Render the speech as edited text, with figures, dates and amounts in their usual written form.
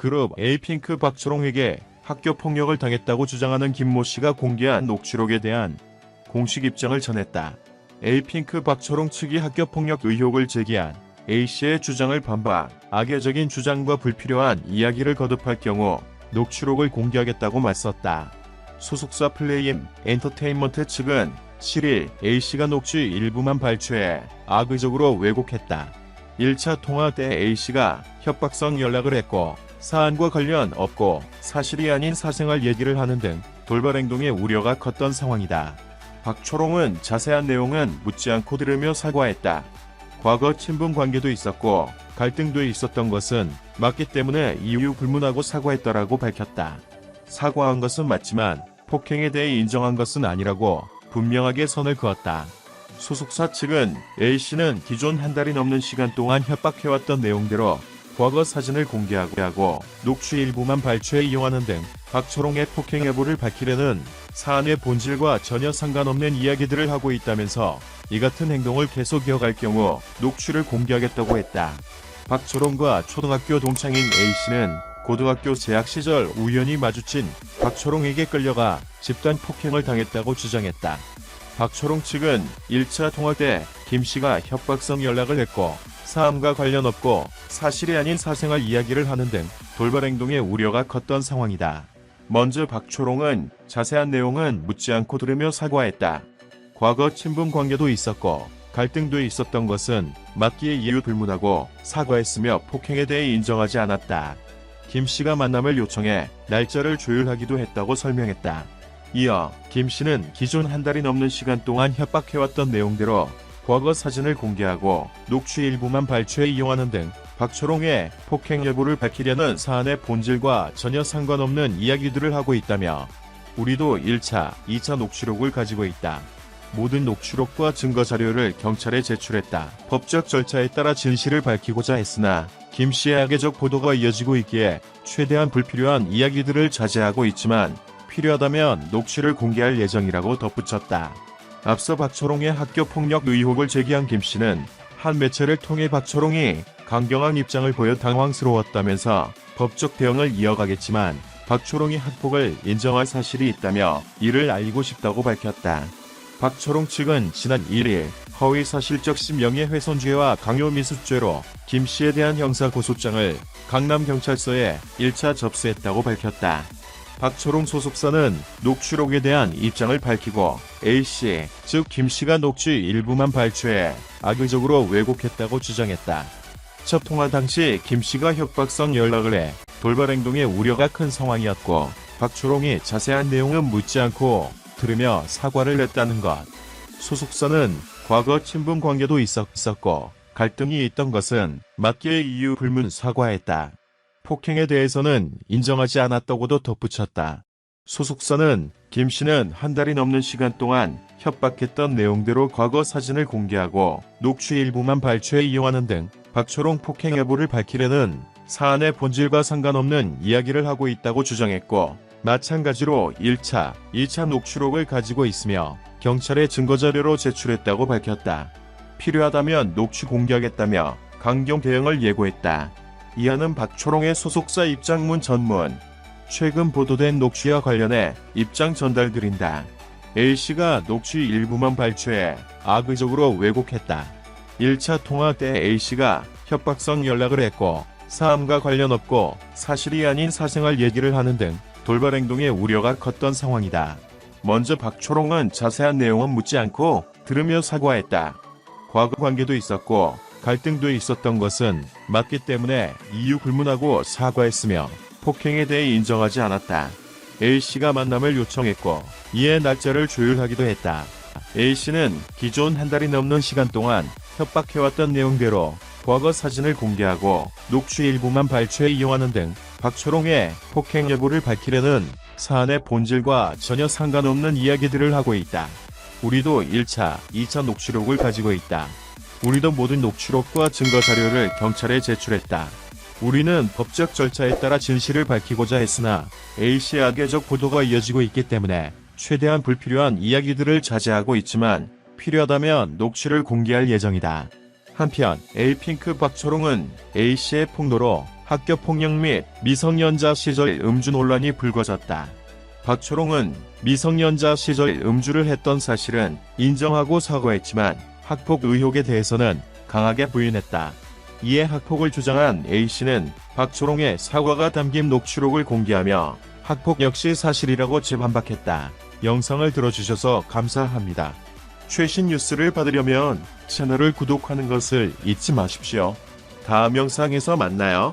그룹 에이핑크 박초롱에게 학교 폭력을 당했다고 주장하는 김모 씨가 공개한 녹취록에 대한 공식 입장을 전했다. 에이핑크 박초롱 측이 학교 폭력 의혹을 제기한 A씨의 주장을 반박, 악의적인 주장과 불필요한 이야기를 거듭할 경우 녹취록을 공개하겠다고 맞섰다. 소속사 플레이엠 엔터테인먼트 측은 7일 A씨가 녹취 일부만 발췌해 악의적으로 왜곡했다. 1차 통화 때 A씨가 협박성 연락을 했고 사안과 관련 없고 사실이 아닌 사생활 얘기를 하는 등 돌발 행동에 우려가 컸던 상황이다. 박초롱은 자세한 내용은 묻지 않고 들으며 사과했다. 과거 친분 관계도 있었고 갈등도 있었던 것은 맞기 때문에 이유 불문하고 사과했더라고 밝혔다. 사과한 것은 맞지만 폭행에 대해 인정한 것은 아니라고 분명하게 선을 그었다. 소속사 측은 A씨는 기존 한 달이 넘는 시간 동안 협박해왔던 내용대로 과거 사진을 공개하고 녹취 일부만 발췌해 이용하는 등 박초롱의 폭행 여부를 밝히려는 사안의 본질과 전혀 상관없는 이야기들을 하고 있다면서 이 같은 행동을 계속 이어갈 경우 녹취를 공개하겠다고 했다. 박초롱과 초등학교 동창인 A씨는 고등학교 재학 시절 우연히 마주친 박초롱에게 끌려가 집단 폭행을 당했다고 주장했다. 박초롱 측은 1차 통화 때 김씨가 협박성 연락을 했고 사안과 관련 없고 사실이 아닌 사생활 이야기를 하는 등 돌발 행동에 우려가 컸던 상황이다. 먼저 박초롱은 자세한 내용은 묻지 않고 들으며 사과했다. 과거 친분 관계도 있었고 갈등도 있었던 것은 맞기에 이유 불문하고 사과했으며 폭행에 대해 인정하지 않았다. 김씨가 만남을 요청해 날짜를 조율하기도 했다고 설명했다. 이어 김씨는 기존 한 달이 넘는 시간 동안 협박해왔던 내용대로 과거 사진을 공개하고 녹취 일부만 발췌해 이용하는 등 박초롱의 폭행 여부를 밝히려는 사안의 본질과 전혀 상관없는 이야기들을 하고 있다며 우리도 1차, 2차 녹취록을 가지고 있다. 모든 녹취록과 증거 자료를 경찰에 제출했다. 법적 절차에 따라 진실을 밝히고자 했으나 김씨의 악의적 보도가 이어지고 있기에 최대한 불필요한 이야기들을 자제하고 있지만 필요하다면 녹취를 공개할 예정이라고 덧붙였다. 앞서 박초롱의 학교 폭력 의혹을 제기한 김씨는 한 매체를 통해 박초롱이 강경한 입장을 보여 당황스러웠다면서 법적 대응을 이어가겠지만 박초롱이 학폭을 인정할 사실이 있다며 이를 알리고 싶다고 밝혔다. 박초롱 측은 지난 1일 허위사실적 명예훼손죄와 강요미수죄로 김씨에 대한 형사고소장을 강남경찰서에 1차 접수했다고 밝혔다. 박초롱 소속사는 녹취록에 대한 입장을 밝히고 A씨, 즉 김씨가 녹취 일부만 발췌해 악의적으로 왜곡했다고 주장했다. 첫 통화 당시 김씨가 협박성 연락을 해 돌발 행동에 우려가 큰 상황이었고 박초롱이 자세한 내용은 묻지 않고 들으며 사과를 했다는 것. 소속사는 과거 친분 관계도 있었고 갈등이 있던 것은 맞기에 이유 불문 사과했다. 폭행에 대해서는 인정하지 않았다고도 덧붙였다. 소속사는 김씨는 한 달이 넘는 시간 동안 협박했던 내용대로 과거 사진을 공개하고 녹취 일부만 발췌해 이용하는 등 박초롱 폭행 여부를 밝히려는 사안의 본질과 상관없는 이야기를 하고 있다고 주장했고 마찬가지로 1차, 2차 녹취록을 가지고 있으며 경찰에 증거자료로 제출했다고 밝혔다. 필요하다면 녹취 공개하겠다며 강경 대응을 예고했다. 이하는 박초롱의 소속사 입장문 전문. 최근 보도된 녹취와 관련해 입장 전달드린다. A씨가 녹취 일부만 발췌해 악의적으로 왜곡했다. 1차 통화 때 A씨가 협박성 연락을 했고 사안과 관련 없고 사실이 아닌 사생활 얘기를 하는 등 돌발 행동에 우려가 컸던 상황이다. 먼저 박초롱은 자세한 내용은 묻지 않고 들으며 사과했다. 과거 관계도 있었고 갈등도 있었던 것은 맞기 때문에 이유 불문하고 사과했으며 폭행에 대해 인정하지 않았다. A씨가 만남을 요청했고 이에 날짜를 조율하기도 했다. A씨는 기존 한 달이 넘는 시간 동안 협박해왔던 내용대로 과거 사진을 공개하고 녹취 일부만 발췌해 이용하는 등 박초롱의 폭행 여부를 밝히려는 사안의 본질과 전혀 상관없는 이야기들을 하고 있다. 우리도 1차, 2차 녹취록을 가지고 있다. 우리도 모든 녹취록과 증거 자료를 경찰에 제출했다. 우리는 법적 절차에 따라 진실을 밝히고자 했으나 A씨의 악의적 보도가 이어지고 있기 때문에 최대한 불필요한 이야기들을 자제하고 있지만 필요하다면 녹취를 공개할 예정이다. 한편 에이핑크 박초롱은 A씨의 폭로로 학교폭력 및 미성년자 시절 음주 논란이 불거졌다. 박초롱은 미성년자 시절 음주를 했던 사실은 인정하고 사과했지만 학폭 의혹에 대해서는 강하게 부인했다. 이에 학폭을 주장한 A씨는 박초롱의 사과가 담긴 녹취록을 공개하며 학폭 역시 사실이라고 재반박했다. 영상을 들어주셔서 감사합니다. 최신 뉴스를 받으려면 채널을 구독하는 것을 잊지 마십시오. 다음 영상에서 만나요.